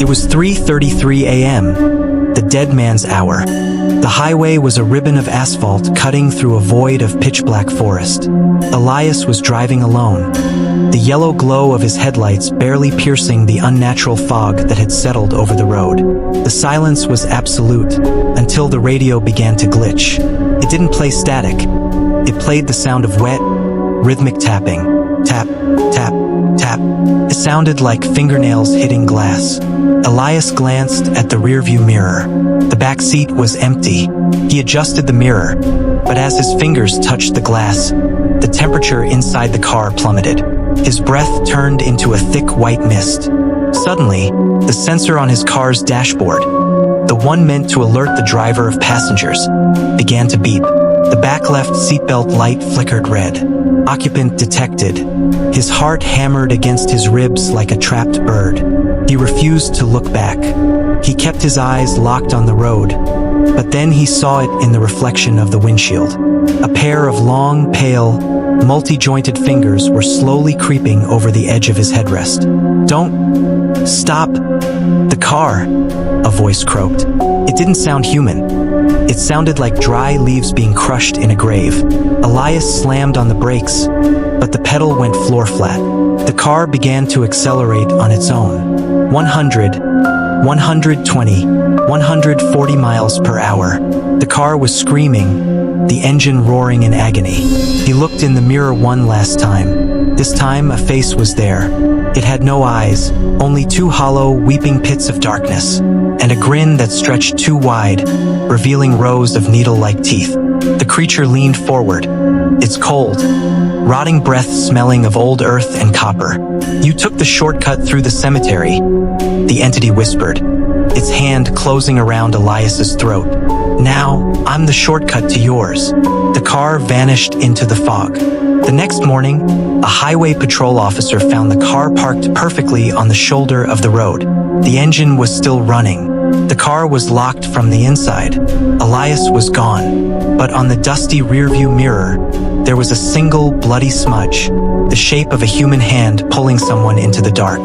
It was 3:33 a.m., the dead man's hour. The highway was a ribbon of asphalt cutting through a void of pitch-black forest. Elias was driving alone, the yellow glow of his headlights barely piercing the unnatural fog that had settled over the road. The silence was absolute, until the radio began to glitch. It didn't play static. It played the sound of wet, rhythmic tapping. Tap, tap, tap. It sounded like fingernails hitting glass. Elias glanced at the rearview mirror. The back seat was empty. He adjusted the mirror, but as his fingers touched the glass, the temperature inside the car plummeted. His breath turned into a thick white mist. Suddenly, the sensor on his car's dashboard, the one meant to alert the driver of passengers, began to beep. The back left seatbelt light flickered red. Occupant detected. His heart hammered against his ribs like a trapped bird. He refused to look back. He kept his eyes locked on the road, but then he saw it in the reflection of the windshield. A pair of long, pale, multi-jointed fingers were slowly creeping over the edge of his headrest. "Don't stop the car," a voice croaked. It didn't sound human. It sounded like dry leaves being crushed in a grave. Elias slammed on the brakes, but the pedal went floor flat. The car began to accelerate on its own. 100, 120, 140 miles per hour. The car was screaming, the engine roaring in agony. He looked in the mirror one last time. This time a face was there. It had no eyes, only two hollow, weeping pits of darkness, and a grin that stretched too wide, revealing rows of needle-like teeth. The creature leaned forward, its cold, rotting breath smelling of old earth and copper. "You took the shortcut through the cemetery," the entity whispered, its hand closing around Elias's throat. "Now, I'm the shortcut to yours." The car vanished into the fog. The next morning, a highway patrol officer found the car parked perfectly on the shoulder of the road. The engine was still running. The car was locked from the inside. Elias was gone, but on the dusty rearview mirror, there was a single bloody smudge, the shape of a human hand pulling someone into the dark.